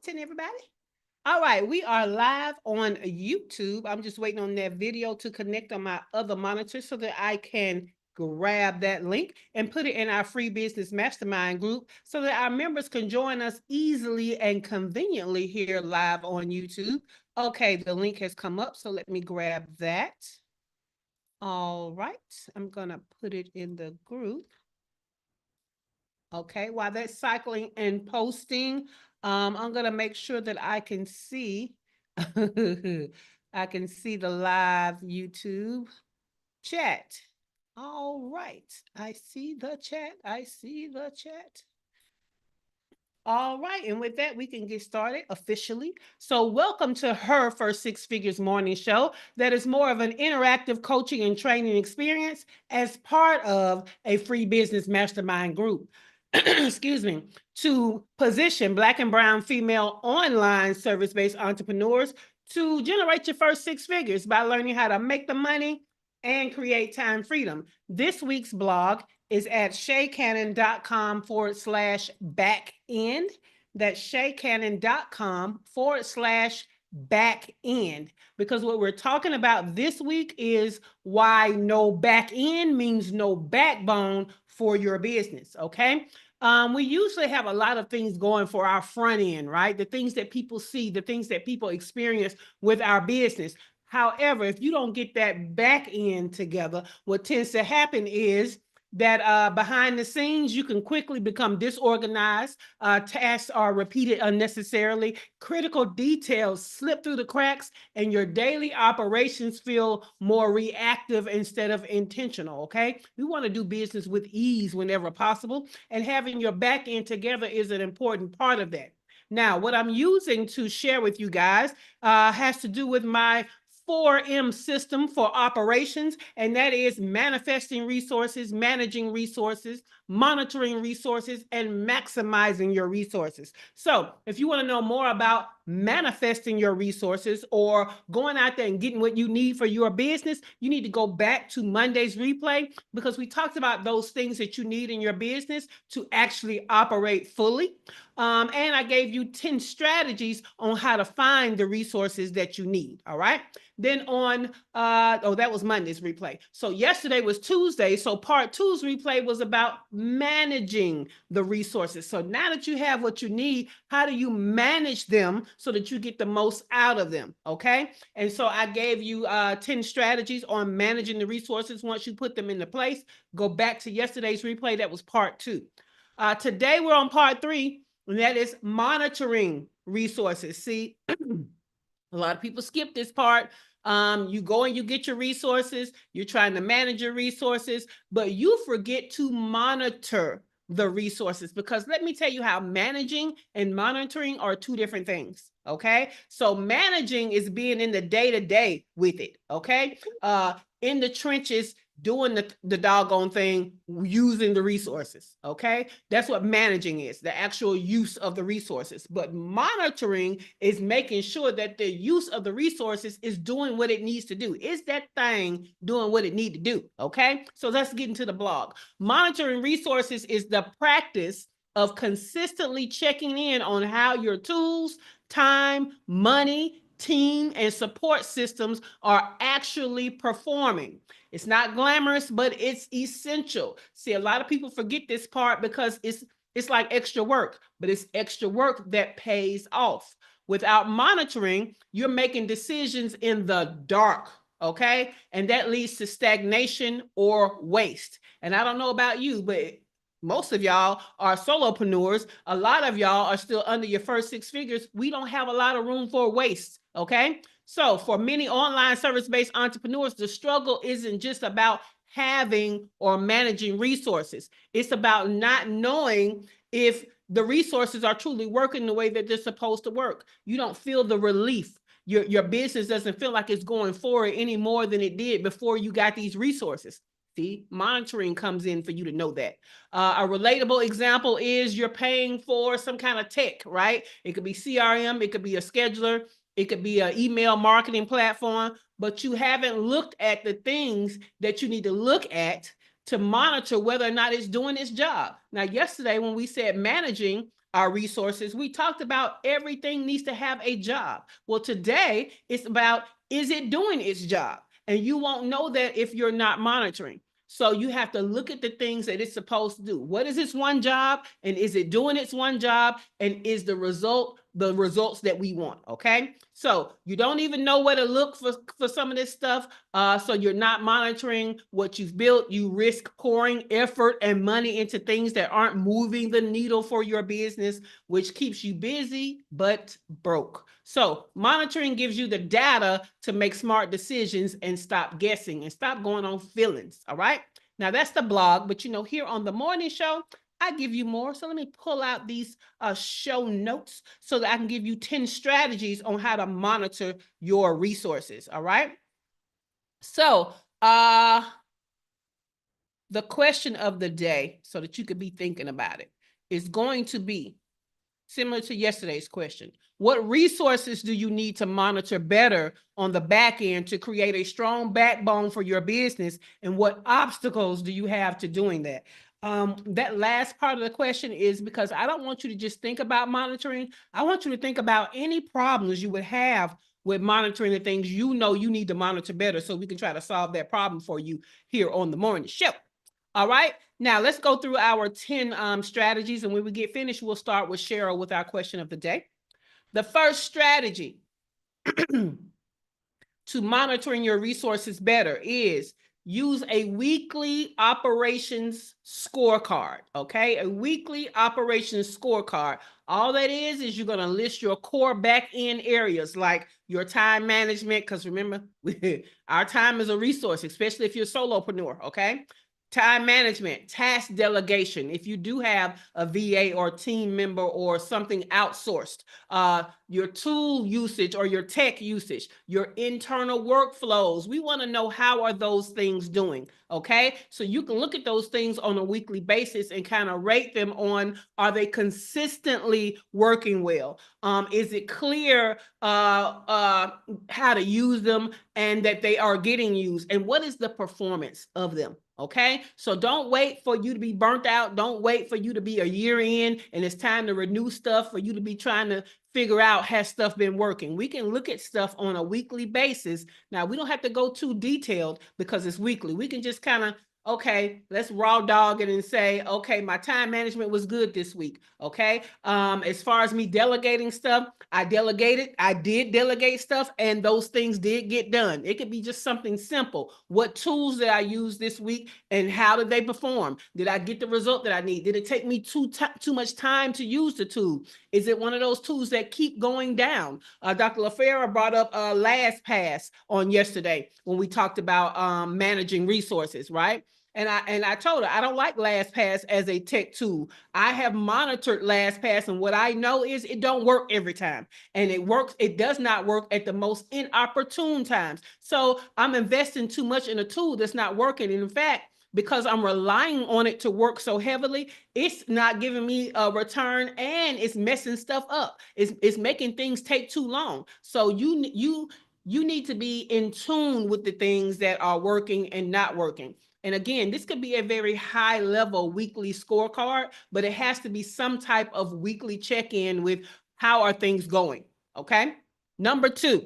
morning, everybody. All right, we are live on YouTube. I'm just waiting on that video to connect on my other monitor so that I can grab that link and put it in our free business mastermind group so that our members can join us easily and conveniently here live on YouTube. Okay, the link has come up, so let me grab that. All right, I'm going to put it in the group. Okay, while that's cycling and posting, I'm gonna make sure that I can see, I can see the live YouTube chat. All right, I see the chat. I see the chat. All right, and with that, we can get started officially. So welcome to her First Six Figures morning show that is more of an interactive coaching and training experience as part of a free business mastermind group. Excuse me, to position Black and brown female online service-based entrepreneurs to generate your first six figures by learning how to make the money and create time freedom. This week's blog is at shaycannon.com/backend. That's shaycannon.com/backend. Because what we're talking about this week is why no back end means no backbone for your business, okay? We usually have a lot of things going for our front end, right? The things that people see, the things that people experience with our business. However, if you don't get that back end together, what tends to happen is that behind the scenes, you can quickly become disorganized, tasks are repeated unnecessarily, critical details slip through the cracks, and your daily operations feel more reactive instead of intentional, okay? We want to do business with ease whenever possible, and having your back end together is an important part of that. Now, what I'm using to share with you guys has to do with my 4M system for operations, and that is manifesting resources, managing resources, monitoring resources, and maximizing your resources. So if you want to know more about manifesting your resources or going out there and getting what you need for your business, you need to go back to Monday's replay because we talked about those things that you need in your business to actually operate fully. And I gave you 10 strategies on how to find the resources that you need, all right? Then on, that was Monday's replay. So yesterday was Tuesday. So part two's replay was about managing the resources. So now that you have what you need, how do you manage them so that you get the most out of them, okay? And so I gave you 10 strategies on managing the resources once you put them into place. Go back to yesterday's replay. That was part two. Today we're on part three, and that is monitoring resources. See, a lot of people skip this part. You go and you get your resources, you're trying to manage your resources, but you forget to monitor the resources, because let me tell you how managing and monitoring are two different things, okay? So managing is being in the day-to-day with it, okay? In the trenches, doing the doggone thing, using the resources, okay? That's what managing is, the actual use of the resources. But monitoring is making sure that the use of the resources is doing what it needs to do. Is that thing doing what it needs to do, okay? So let's get into the blog. Monitoring resources is the practice of consistently checking in on how your tools, time, money, team, and support systems are actually performing. It's not glamorous, but it's essential. See, a lot of people forget this part because it's like extra work, but it's extra work that pays off. Without monitoring, you're making decisions in the dark, okay? And that leads to stagnation or waste. And I don't know about you, but most of y'all are solopreneurs. A lot of y'all are still under your first six figures. We don't have a lot of room for waste, okay? So for many online service-based entrepreneurs, the struggle isn't just about having or managing resources. It's about not knowing if the resources are truly working the way that they're supposed to work. You don't feel the relief. Your business doesn't feel like it's going forward any more than it did before you got these resources. See, monitoring comes in for you to know that. A relatable example is you're paying for some kind of tech, right? It could be CRM, it could be a scheduler, it could be an email marketing platform, but you haven't looked at the things that you need to look at to monitor whether or not it's doing its job. Now, yesterday when we said managing, our resources. We talked about everything needs to have a job. Well, today it's about, is it doing its job? And you won't know that if you're not monitoring. So you have to look at the things that it's supposed to do. What is its one job? And is it doing its one job? And is the results that we want? Okay. So you don't even know where to look for some of this stuff. So you're not monitoring what you've built. You risk pouring effort and money into things that aren't moving the needle for your business, which keeps you busy but broke. So monitoring gives you the data to make smart decisions and stop guessing and stop going on feelings. All right. Now that's the blog, but here on the morning show, I give you more. So let me pull out these show notes so that I can give you 10 strategies on how to monitor your resources. All right. So the question of the day, so that you could be thinking about it, is going to be similar to yesterday's question. What resources do you need to monitor better on the back end to create a strong backbone for your business? And what obstacles do you have to doing that? That last part of the question is because I don't want you to just think about monitoring. I want you to think about any problems you would have with monitoring the things you need to monitor better, so we can try to solve that problem for you here on the morning show. All right. Now let's go through our 10 strategies. And when we get finished, we'll start with Cheryl with our question of the day. The first strategy to monitoring your resources better is use a weekly operations scorecard. Okay. A weekly operations scorecard. All that is you're going to list your core back end areas like your time management. Because remember, our time is a resource, especially if you're a solopreneur. Okay. Time management, task delegation. If you do have a VA or team member or something outsourced, your tool usage or your tech usage, your internal workflows. We want to know, how are those things doing? Okay. So you can look at those things on a weekly basis and kind of rate them on, are they consistently working well? Is it clear how to use them and that they are getting used? And what is the performance of them? Okay, so don't wait for you to be burnt out. Don't wait for you to be a year in and it's time to renew stuff, for you to be trying to figure out, has stuff been working? We can look at stuff on a weekly basis. Now, we don't have to go too detailed because it's weekly. We can just kind of, okay, let's raw dog it and say, okay, my time management was good this week. Okay. As far as me delegating stuff, I did delegate stuff and those things did get done. It could be just something simple. What tools did I use this week and how did they perform? Did I get the result that I need? Did it take me too much time to use the tool? Is it one of those tools that keep going down? Dr. LaFera brought up LastPass on yesterday when we talked about managing resources, right? And I told her I don't like LastPass as a tech tool. I have monitored LastPass, and what I know is it don't work every time. And it does not work at the most inopportune times. So I'm investing too much in a tool that's not working. And in fact, because I'm relying on it to work so heavily, it's not giving me a return and it's messing stuff up. It's making things take too long. So you need to be in tune with the things that are working and not working. And again, this could be a very high level weekly scorecard, but it has to be some type of weekly check-in with, how are things going? Okay. Number 2,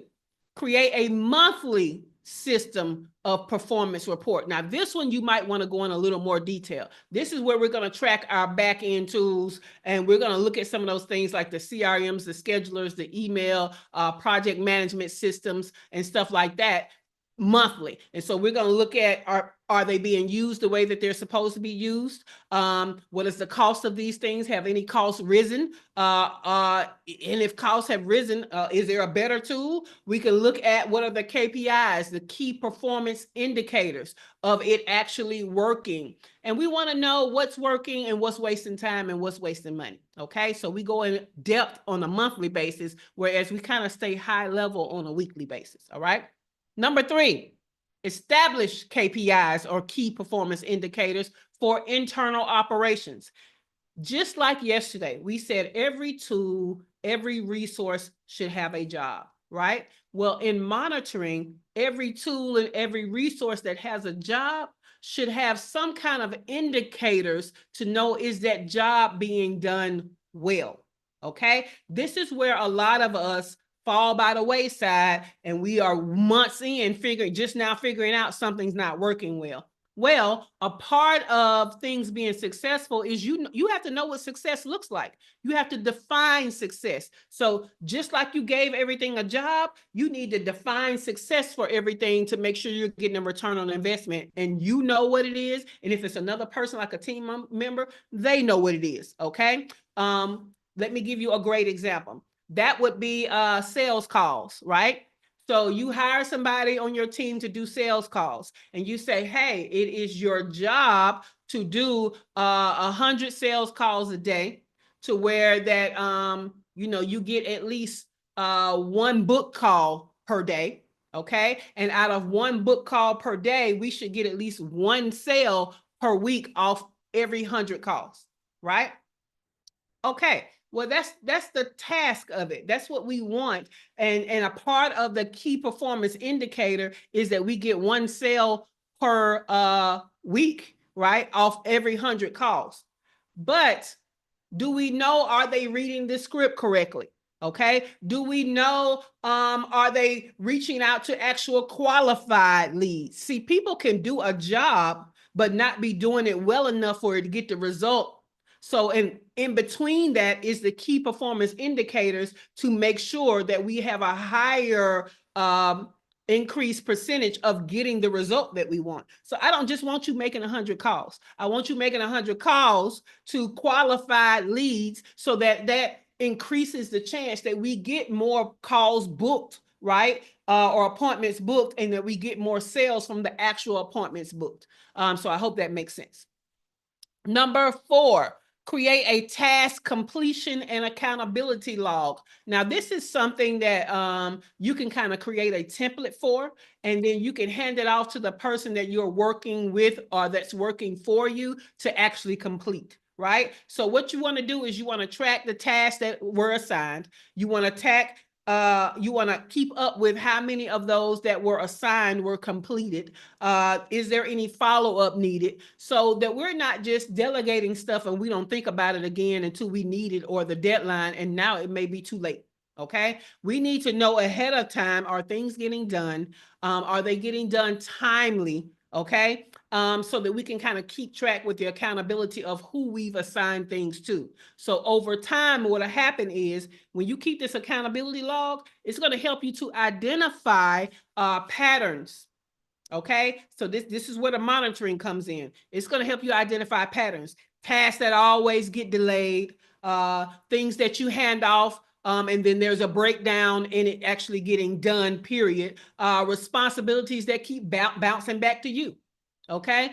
create a monthly system of performance report. Now, this one you might want to go in a little more detail. This is where we're going to track our back end tools, and we're going to look at some of those things like the CRMs, the schedulers, the email, project management systems, and stuff like that monthly. And so we're going to look at, are they being used the way that they're supposed to be used? What is the cost of these things? Have any costs risen? And if costs have risen, is there a better tool? We can look at what are the KPIs, the key performance indicators of it actually working. And we want to know what's working and what's wasting time and what's wasting money. Okay, so we go in depth on a monthly basis, whereas we kind of stay high level on a weekly basis. All right. Number 3, establish KPIs or key performance indicators for internal operations. Just like yesterday, we said every tool, every resource should have a job, right? Well, in monitoring, every tool and every resource that has a job should have some kind of indicators to know, is that job being done well. Okay. This is where a lot of us fall by the wayside, and we are months in figuring out something's not working well. Well, a part of things being successful is you have to know what success looks like. You have to define success. So just like you gave everything a job, you need to define success for everything to make sure you're getting a return on investment, and you know what it is. And if it's another person like a team member, they know what it is. Okay. Let me give you a great example. That would be sales calls, right? So you hire somebody on your team to do sales calls, and you say, hey, it is your job to do 100 sales calls a day, to where that you get at least one book call per day. Okay. And out of one book call per day, we should get at least one sale per week off every 100 calls, right? Okay. Well, that's the task of it. That's what we want. And a part of the key performance indicator is that we get one sale per week, right? Off every 100 calls. But do we know, are they reading the script correctly? Okay. Do we know, are they reaching out to actual qualified leads? See, people can do a job, but not be doing it well enough for it to get the result. So in between that is the key performance indicators to make sure that we have a higher increased percentage of getting the result that we want. So I don't just want you making 100 calls. I want you making 100 calls to qualified leads, so that increases the chance that we get more calls booked, right? Or appointments booked, and that we get more sales from the actual appointments booked. So I hope that makes sense. Number 4, create a task completion and accountability log. Now, this is something that you can kind of create a template for, and then you can hand it off to the person that you're working with or that's working for you to actually complete. Right? So what you want to do is you want to track the tasks that were assigned. You want to keep up with how many of those that were assigned were completed. Is there any follow-up needed, so that we're not just delegating stuff and we don't think about it again until we need it or the deadline, and now it may be too late. Okay. We need to know ahead of time, are things getting done? Are they getting done timely? Okay. So that we can kind of keep track with the accountability of who we've assigned things to. So over time, what'll happen is when you keep this accountability log, it's going to help you to identify patterns. Okay. So this is where the monitoring comes in. It's going to help you identify patterns, tasks that always get delayed, things that you hand off, and then there's a breakdown in it actually getting done, period. Responsibilities that keep bouncing back to you. Okay.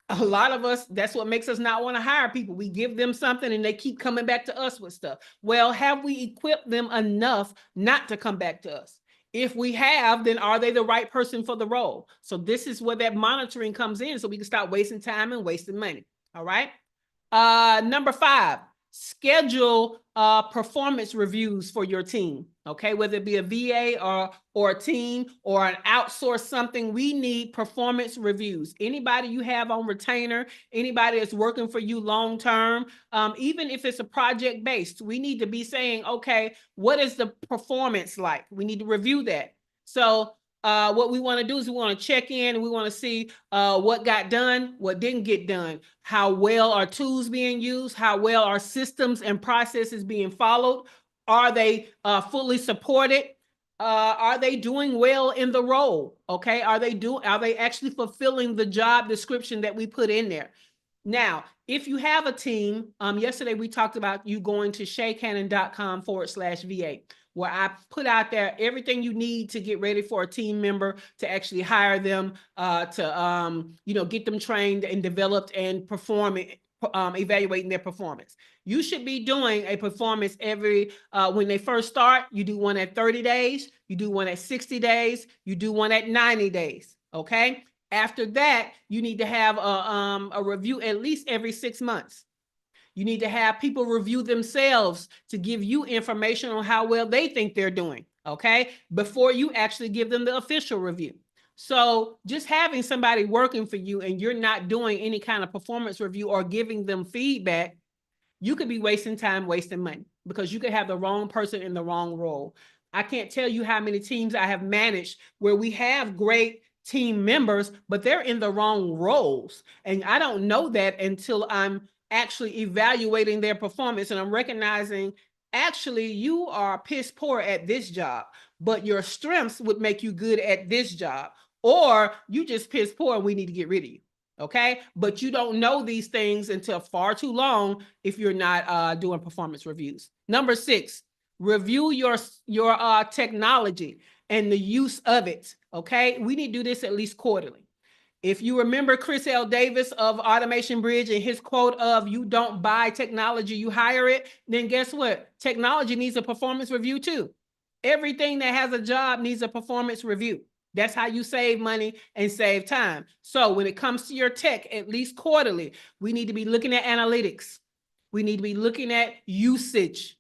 A lot of us, that's what makes us not want to hire people. We give them something and they keep coming back to us with stuff. Well, have we equipped them enough not to come back to us? If we have, then are they the right person for the role? So this is where that monitoring comes in, so we can stop wasting time and wasting money. All right. Number 5, schedule performance reviews for your team. Okay, whether it be a VA or a team or an outsource something, we need performance reviews. Anybody you have on retainer, anybody that's working for you long term, even if it's a project based, we need to be saying, okay, what is the performance like? We need to review that. So what we want to do is we want to check in and we want to see what got done, what didn't get done, how well are tools being used, how well are systems and processes being followed, are they fully supported, are they doing well in the role? Okay, are they actually fulfilling the job description that we put in there? Now, if you have a team, yesterday we talked about you going to shaycannon.com/VA, where I put out there everything you need to get ready for a team member, to actually hire them, to get them trained and developed and evaluating their performance. You should be doing a performance every, when they first start, you do one at 30 days, you do one at 60 days, you do one at 90 days. Okay. After that, you need to have a review at least every 6 months. You need to have people review themselves to give you information on how well they think they're doing, okay, before you actually give them the official review. So just having somebody working for you and you're not doing any kind of performance review or giving them feedback, you could be wasting time, wasting money, because you could have the wrong person in the wrong role. I can't tell you how many teams I have managed where we have great team members, but they're in the wrong roles. And I don't know that until I'm actually evaluating their performance and I'm recognizing, actually, you are piss poor at this job, but your strengths would make you good at this job. Or you just piss poor and we need to get rid of you. Okay. But you don't know these things until far too long if you're not doing performance reviews. Number 6, review your technology and the use of it. Okay. We need to do this at least quarterly. If you remember Chris L. Davis of Automation Bridge and his quote of, you don't buy technology, you hire it, then guess what? Technology needs a performance review too. Everything that has a job needs a performance review. That's how you save money and save time. So when it comes to your tech, at least quarterly, we need to be looking at analytics. We need to be looking at usage.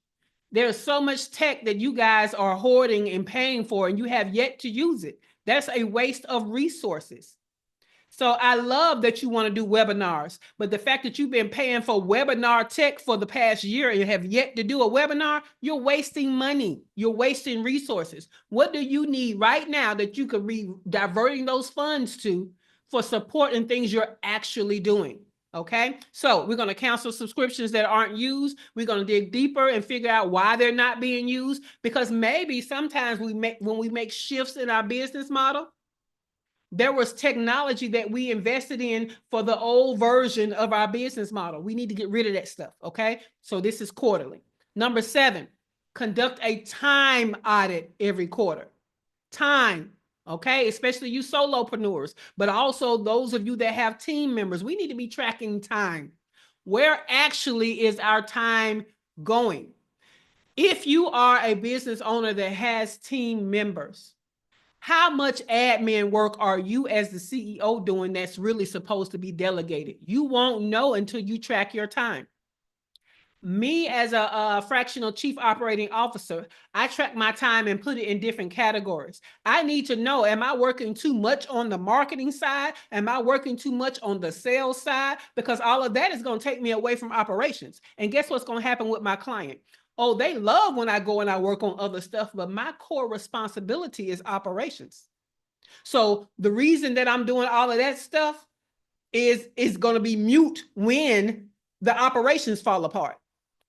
There's so much tech that you guys are hoarding and paying for, and you have yet to use it. That's a waste of resources. So I love that you want to do webinars, but the fact that you've been paying for webinar tech for the past year and have yet to do a webinar, you're wasting money. You're wasting resources. What do you need right now that you could be diverting those funds to for support and things you're actually doing? Okay, so we're going to cancel subscriptions that aren't used. We're going to dig deeper and figure out why they're not being used, because maybe sometimes when we make shifts in our business model, there was technology that we invested in for the old version of our business model. We need to get rid of that stuff, okay? So this is quarterly. Number 7, conduct a time audit every quarter. Time, okay? Especially you solopreneurs, but also those of you that have team members. We need to be tracking time. Where actually is our time going? If you are a business owner that has team members, how much admin work are you as the CEO doing that's really supposed to be delegated? You won't know until you track your time. Me as a fractional chief operating officer, I track my time and put it in different categories. I need to know, am I working too much on the marketing side? Am I working too much on the sales side? Because all of that is going to take me away from operations. And guess what's going to happen with my client? Oh, they love when I go and I work on other stuff, but my core responsibility is operations. So the reason that I'm doing all of that stuff is going to be mute when the operations fall apart.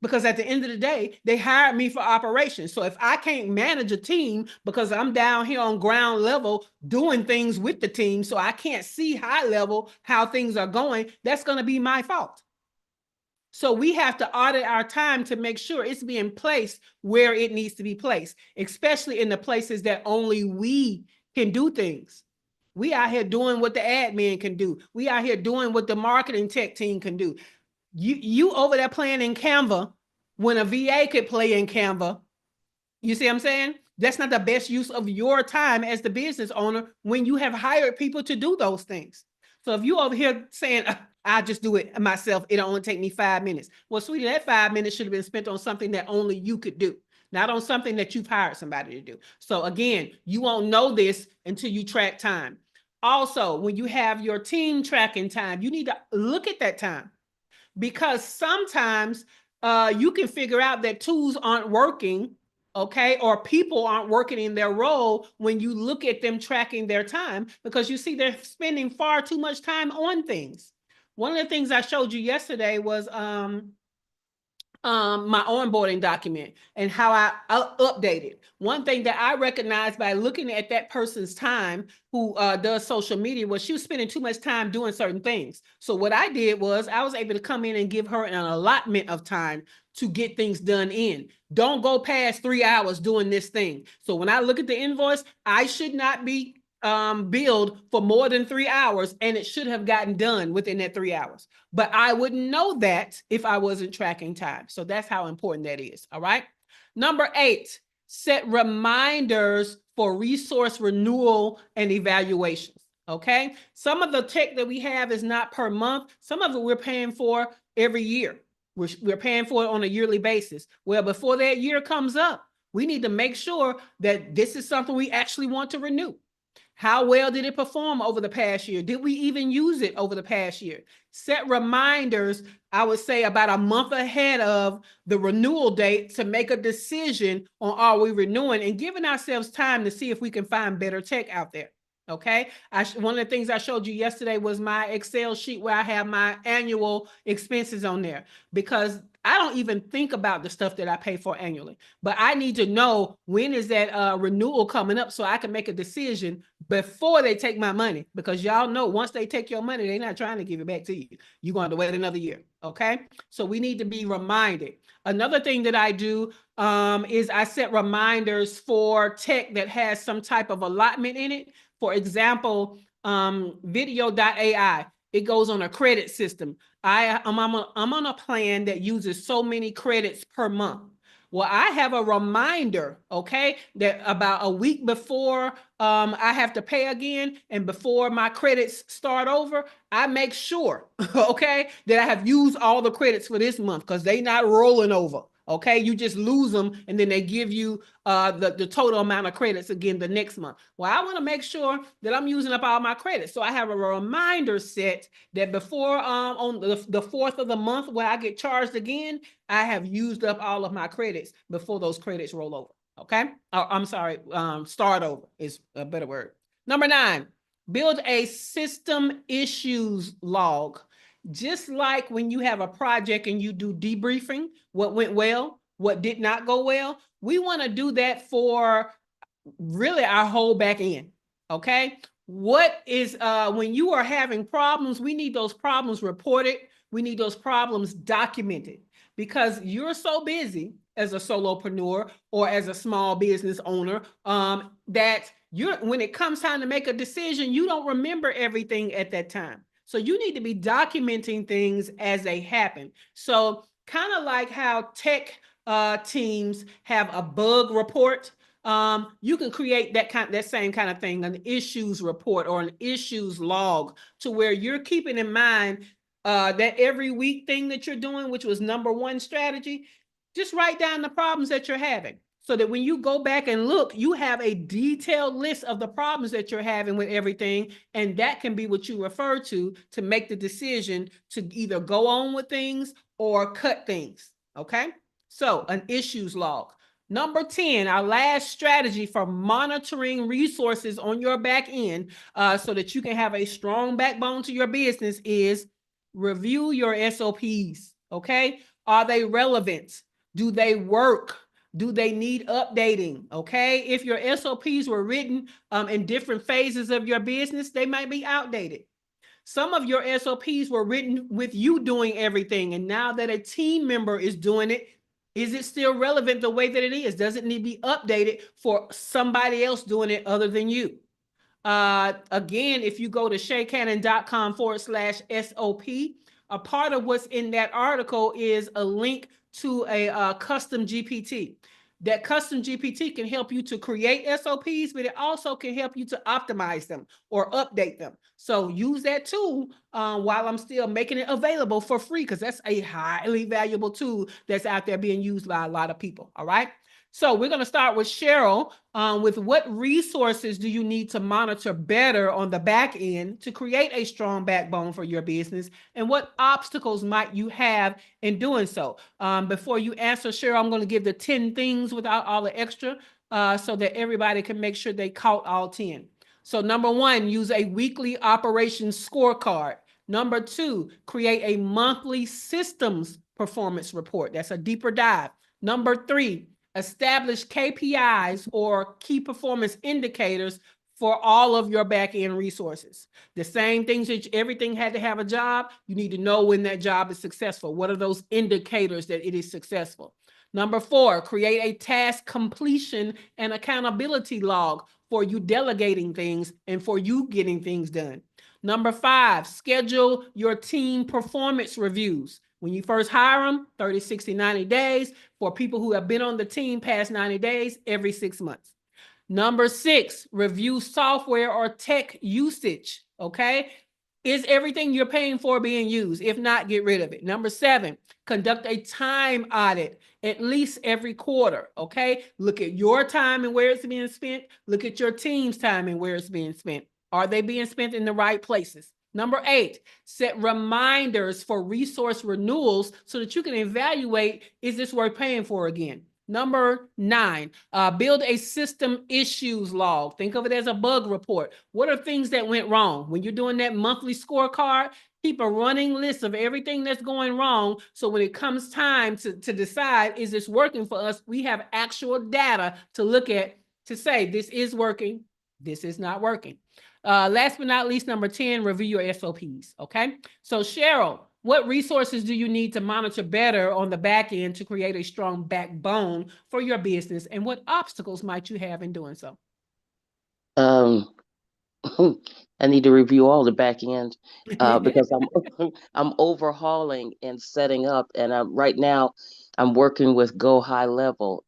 Because at the end of the day, they hired me for operations. So if I can't manage a team because I'm down here on ground level doing things with the team, so I can't see high level how things are going, that's going to be my fault. So we have to audit our time to make sure it's being placed where it needs to be placed, especially in the places that only we can do things. We out here doing what the admin can do. We out here doing what the marketing tech team can do. You over there playing in Canva when a VA could play in Canva. You see what I'm saying? That's not the best use of your time as the business owner when you have hired people to do those things. So if you over here saying, I'll just do it myself, it'll only take me 5 minutes. Well, sweetie, that 5 minutes should have been spent on something that only you could do, not on something that you've hired somebody to do. So again, you won't know this until you track time. Also, when you have your team tracking time, you need to look at that time, because sometimes you can figure out that tools aren't working, okay, or people aren't working in their role when you look at them tracking their time, because you see they're spending far too much time on things. One of the things I showed you yesterday was my onboarding document and how I updated. One thing that I recognized by looking at that person's time who does social media was she was spending too much time doing certain things. So what I did was I was able to come in and give her an allotment of time to get things done in. Don't go past 3 hours doing this thing. So when I look at the invoice, I should not be billed for more than 3 hours, and it should have gotten done within that 3 hours. But I wouldn't know that if I wasn't tracking time. So that's how important that is. All right. Number 8, set reminders for resource renewal and evaluations. Okay. Some of the tech that we have is not per month. Some of it we're paying for every year. We're paying for it on a yearly basis. Well, before that year comes up, we need to make sure that this is something we actually want to renew. How well did it perform over the past year? Did we even use it over the past year? Set reminders, I would say about a month ahead of the renewal date to make a decision on are we renewing, and giving ourselves time to see if we can find better tech out there. Okay. One of the things I showed you yesterday was my Excel sheet where I have my annual expenses on there, because I don't even think about the stuff that I pay for annually, but I need to know when is that renewal coming up so I can make a decision before they take my money, because y'all know once they take your money, they're not trying to give it back to you. You're going to wait another year. Okay. So we need to be reminded. Another thing that I do is I set reminders for tech that has some type of allotment in it. For example, video.ai, it goes on a credit system. I'm on a plan that uses so many credits per month. Well, I have a reminder, okay, that about a week before I have to pay again and before my credits start over, I make sure, okay, that I have used all the credits for this month, because they're not rolling over. Okay, you just lose them and then they give you the total amount of credits again the next month. Well, I want to make sure that I'm using up all my credits. So I have a reminder set that before on the 4th of the month where I get charged again, I have used up all of my credits before those credits roll over. Okay, I'm sorry, start over is a better word. Number 9, build a system issues log. Just like when you have a project and you do debriefing, what went well, what did not go well, we want to do that for really our whole back end. Okay. What is when you are having problems, we need those problems reported. We need those problems documented, because you're so busy as a solopreneur or as a small business owner that when it comes time to make a decision, you don't remember everything at that time. So you need to be documenting things as they happen. So kind of like how tech teams have a bug report, you can create that same kind of thing, an issues report or an issues log, to where you're keeping in mind that every week thing that you're doing, which was number 1 strategy, just write down the problems that you're having, so that when you go back and look, you have a detailed list of the problems that you're having with everything. And that can be what you refer to make the decision to either go on with things or cut things. Okay. So an issues log. Number 10, our last strategy for monitoring resources on your back end so that you can have a strong backbone to your business, is review your SOPs. Okay. Are they relevant? Do they work? Do they need updating? Okay. If your SOPs were written in different phases of your business, they might be outdated. Some of your SOPs were written with you doing everything, and now that a team member is doing it, is it still relevant the way that it is? Does it need to be updated for somebody else doing it other than you? Again, if you go to shaycannon.com/SOP, a part of what's in that article is a link to a custom GPT. That custom GPT can help you to create SOPs, but it also can help you to optimize them or update them. So use that tool while I'm still making it available for free, because that's a highly valuable tool that's out there being used by a lot of people. All right. So we're going to start with Cheryl with what resources do you need to monitor better on the back end to create a strong backbone for your business, and what obstacles might you have in doing so? Before you answer, Cheryl, I'm going to give the 10 things without all the extra so that everybody can make sure they caught all 10. So number 1, use a weekly operations scorecard. Number 2, create a monthly systems performance report. That's a deeper dive. Number 3, establish KPIs or key performance indicators for all of your back-end resources. The same things that everything had to have a job, you need to know when that job is successful. What are those indicators that it is successful? Number 4, create a task completion and accountability log for you delegating things and for you getting things done. Number 5, schedule your team performance reviews. When you first hire them, 30, 60, 90 days. For people who have been on the team past 90 days, every 6 months. Number 6, review software or tech usage. Okay. Is everything you're paying for being used? If not, get rid of it. Number 7, conduct a time audit at least every quarter, okay? Look at your time and where it's being spent. Look at your team's time and where it's being spent. Are they being spent in the right places? Number 8, set reminders for resource renewals so that you can evaluate, is this worth paying for again? Number 9, build a system issues log. Think of it as a bug report. What are things that went wrong? When you're doing that monthly scorecard, keep a running list of everything that's going wrong. So when it comes time to decide, is this working for us? We have actual data to look at to say, this is working, this is not working. Last but not least, number 10, review your SOPs, okay? So Cheryl, what resources do you need to monitor better on the back end to create a strong backbone for your business? And what obstacles might you have in doing so? I need to review all the back end because I'm overhauling and setting up, and right now I'm working with Go High Level.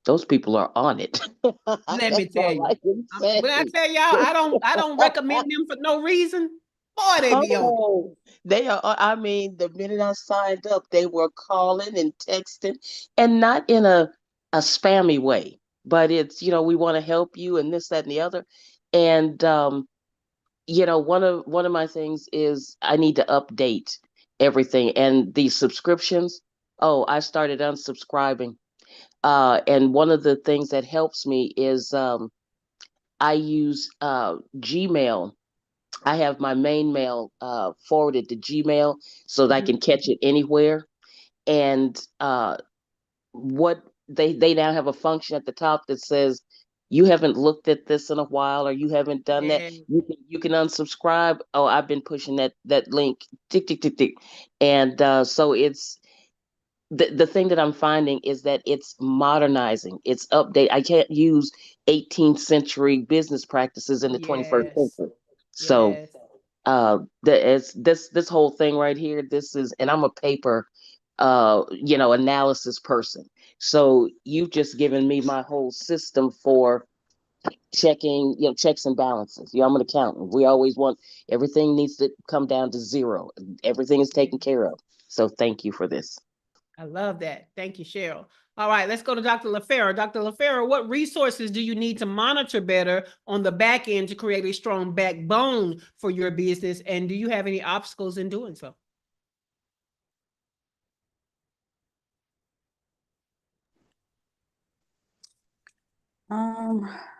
Those people are on it. Let me That's tell all you. I can say. When I tell y'all, I don't recommend them for no reason. Boy, they be on it. Oh, they are. I mean, the minute I signed up, they were calling and texting, and not in a spammy way, but it's, we want to help you and this, that, and the other. And one of my things is I need to update everything, and the subscriptions. Oh, I started unsubscribing. And one of the things that helps me is I use Gmail. I have my main mail forwarded to Gmail so that I can catch it anywhere. And what they now have a function at the top that says you haven't looked at this in a while, or you haven't done that. Yeah. You can unsubscribe. Oh, I've been pushing that link, tick tick tick tick, and so it's the thing that I'm finding is that it's modernizing, it's update. I can't use 18th century business practices in the 21st Yes. century. So Yes. it's this whole thing right here. This is, and I'm a paper, analysis person. So you've just given me my whole system for checking, checks and balances. I'm an accountant. We always want everything needs to come down to zero. Everything is taken care of. So thank you for this. I love that. Thank you, Cheryl. All right, let's go to Dr. LaFera. Dr. LaFera, what resources do you need to monitor better on the back end to create a strong backbone for your business? And do you have any obstacles in doing so?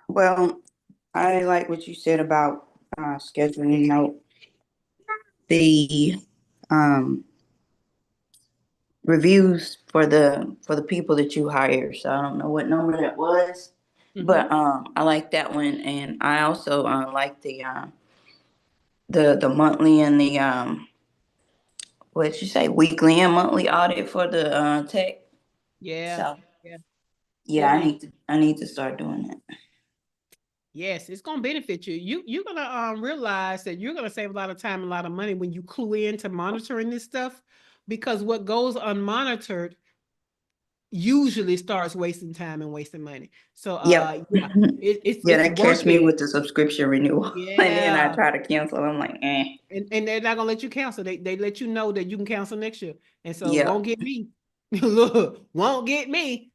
Well, I like what you said about scheduling out the reviews for the people that you hire. So I don't know what number that was, but I like that one, and I also like the monthly and the what did you say, weekly and monthly audit for the tech. Yeah. So Yeah. yeah, I need to start doing that. Yes, it's gonna benefit you. You're gonna realize that you're gonna save a lot of time, and a lot of money when you clue in to monitoring this stuff, because what goes unmonitored usually starts wasting time and wasting money. So Yep. yeah, Yeah, it's that worth catch me it. with the subscription renewal. And then I Yeah. try to cancel. I'm like, eh. And they're not gonna let you cancel. They let you know that you can cancel next year. And so Yeah. won't get me. Look, won't get me.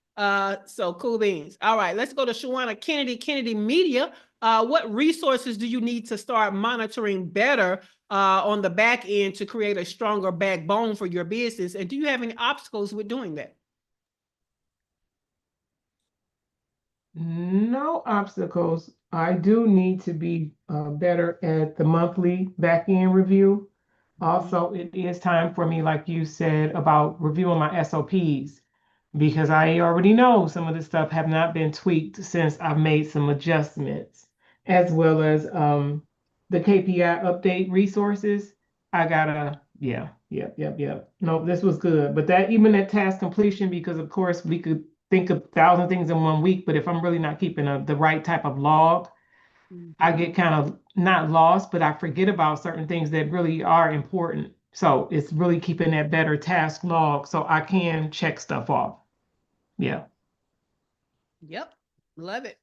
So cool beans. All right, let's go to Shawana Kennedy Media. What resources do you need to start monitoring better on the back end to create a stronger backbone for your business? And do you have any obstacles with doing that? No obstacles. I do need to be better at the monthly back end review. Also, it is time for me, like you said, about reviewing my SOPs, because I already know some of the stuff have not been tweaked since I've made some adjustments, as well as the KPI update resources. I gotta, yeah, yep. No, this was good. But that, even that task completion, because of course we could think of 1,000 things in one week, but if I'm really not keeping the right type of log, I get kind of not lost, but I forget about certain things that really are important. So it's really keeping that better task log so I can check stuff off. Yeah. Yep, love it.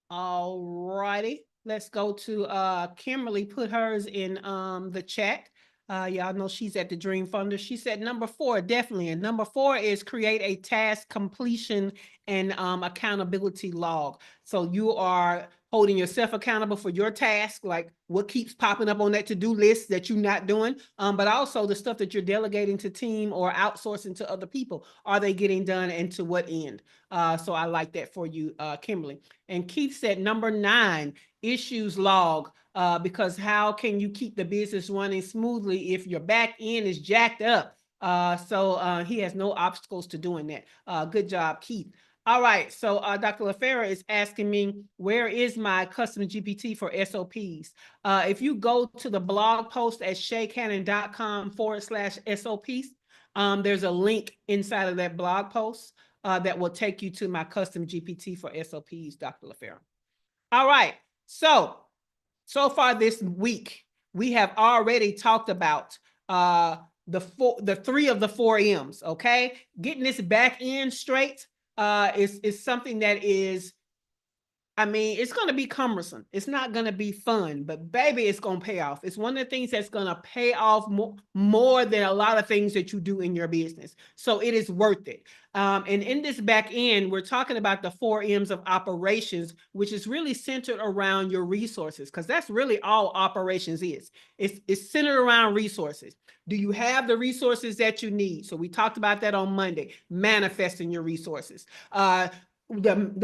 All righty. Let's go to Kimberly, put hers in the chat. Y'all know she's at the Dream Funder. She said number 4, definitely. And number 4 is create a task completion and accountability log. So you are holding yourself accountable for your task, like what keeps popping up on that to-do list that you're not doing, but also the stuff that you're delegating to team or outsourcing to other people. Are they getting done and to what end? So I like that for you, Kimberly. And Keith said number 9, issues log, because how can you keep the business running smoothly if your back end is jacked up? So he has no obstacles to doing that. Good job, Keith. All right, so Dr. LaFera is asking me, where is my custom GPT for SOPs? If you go to the blog post at shaycannon.com/SOPs, there's a link inside of that blog post that will take you to my custom GPT for SOPs, Dr. LaFera. All right, so far this week, we have already talked about the 3 of the 4 M's, okay? Getting this back end straight is something that is, I mean, it's going to be cumbersome. It's not going to be fun, but baby, it's going to pay off. It's one of the things that's going to pay off more than a lot of things that you do in your business. So it is worth it. And in this back end, we're talking about the 4 M's of operations, which is really centered around your resources, because that's really all operations is. It's centered around resources. Do you have the resources that you need? So we talked about that on Monday, manifesting your resources. The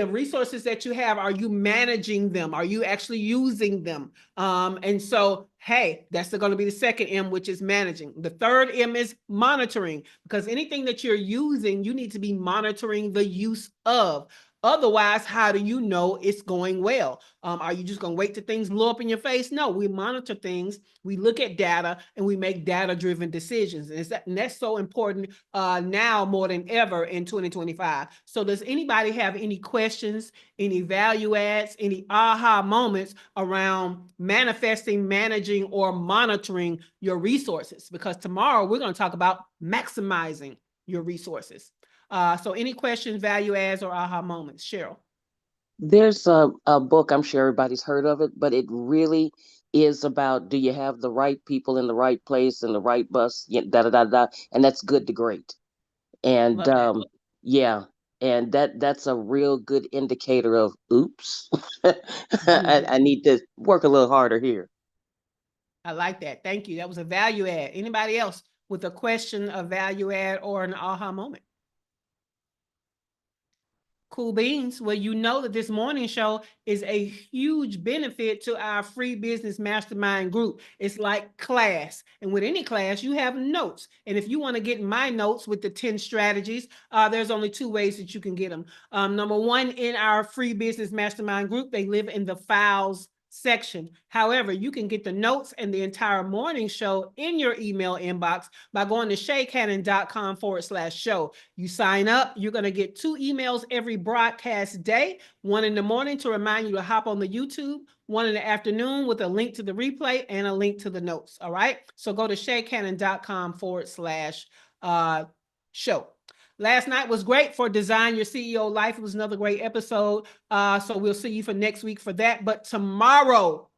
resources that you have, are you managing them? Are you actually using them? And so, hey, that's going to be the second M, which is managing. The third M is monitoring, because anything that you're using, you need to be monitoring the use of. Otherwise, how do you know it's going well? Are you just going to wait till things blow up in your face? No, we monitor things, we look at data, and we make data-driven decisions. And that's so important now more than ever in 2025. So does anybody have any questions, any value adds, any aha moments around manifesting, managing, or monitoring your resources? Because tomorrow we're going to talk about maximizing your resources. So any questions, value adds, or aha moments? Cheryl. There's a book, I'm sure everybody's heard of it, but it really is about, do you have the right people in the right place and the right bus, da da da da, and that's good to great. And yeah, and that's a real good indicator of, oops, I need to work a little harder here. I like that. Thank you. That was a value add. Anybody else with a question, a value add, or an aha moment? Cool beans. Well, you know that this morning show is a huge benefit to our free business mastermind group. It's like class. And with any class, you have notes. And if you want to get my notes with the 10 strategies, there's only 2 ways that you can get them. Number 1, in our free business mastermind group, they live in the files section. However, you can get the notes and the entire morning show in your email inbox by going to shaycannon.com/show. You sign up, you're going to get 2 emails every broadcast day, one in the morning to remind you to hop on the YouTube, one in the afternoon with a link to the replay and a link to the notes. All right. So go to shaycannon.com/show. Last night was great for Design Your CEO Life. It was another great episode. So we'll see you for next week for that. But tomorrow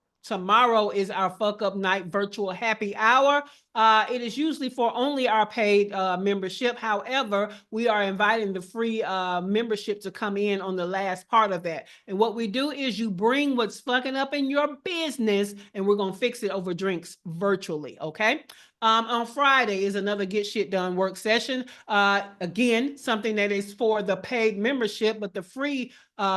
is our Fuck Up Night virtual happy hour. It is usually for only our paid membership. However, we are inviting the free membership to come in on the last part of that. And what we do is you bring what's fucking up in your business, and we're going to fix it over drinks virtually, okay? On Friday is another Get Shit Done work session. Again, something that is for the paid membership, but the free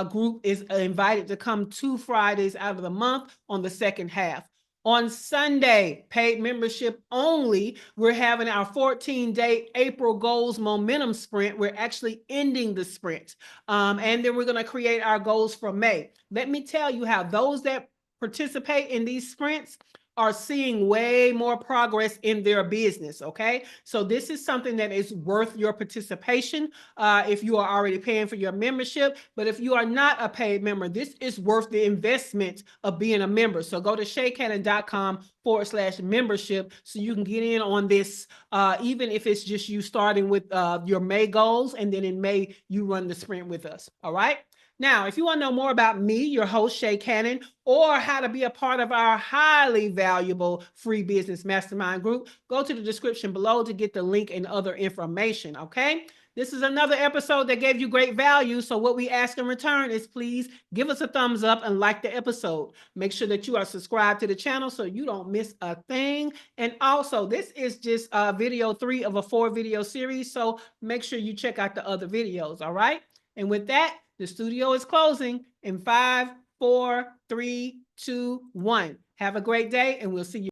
group is invited to come 2 Fridays out of the month on the second half. On Sunday, paid membership only, we're having our 14-day April Goals Momentum Sprint. We're actually ending the sprint. And then we're going to create our goals for May. Let me tell you how those that participate in these sprints are seeing way more progress in their business, okay? So this is something that is worth your participation if you are already paying for your membership. But if you are not a paid member, this is worth the investment of being a member. So go to shaycannon.com/membership so you can get in on this, even if it's just you starting with your May goals, and then in May, you run the sprint with us, all right? Now, if you want to know more about me, your host, Shay Cannon, or how to be a part of our highly valuable free business mastermind group, go to the description below to get the link and other information, okay? This is another episode that gave you great value. So what we ask in return is please give us a thumbs up and like the episode. Make sure that you are subscribed to the channel so you don't miss a thing. And also, this is just video 3 of a 4-video series. So make sure you check out the other videos, all right? And with that, the studio is closing in 5, 4, 3, 2, 1. Have a great day, and we'll see you.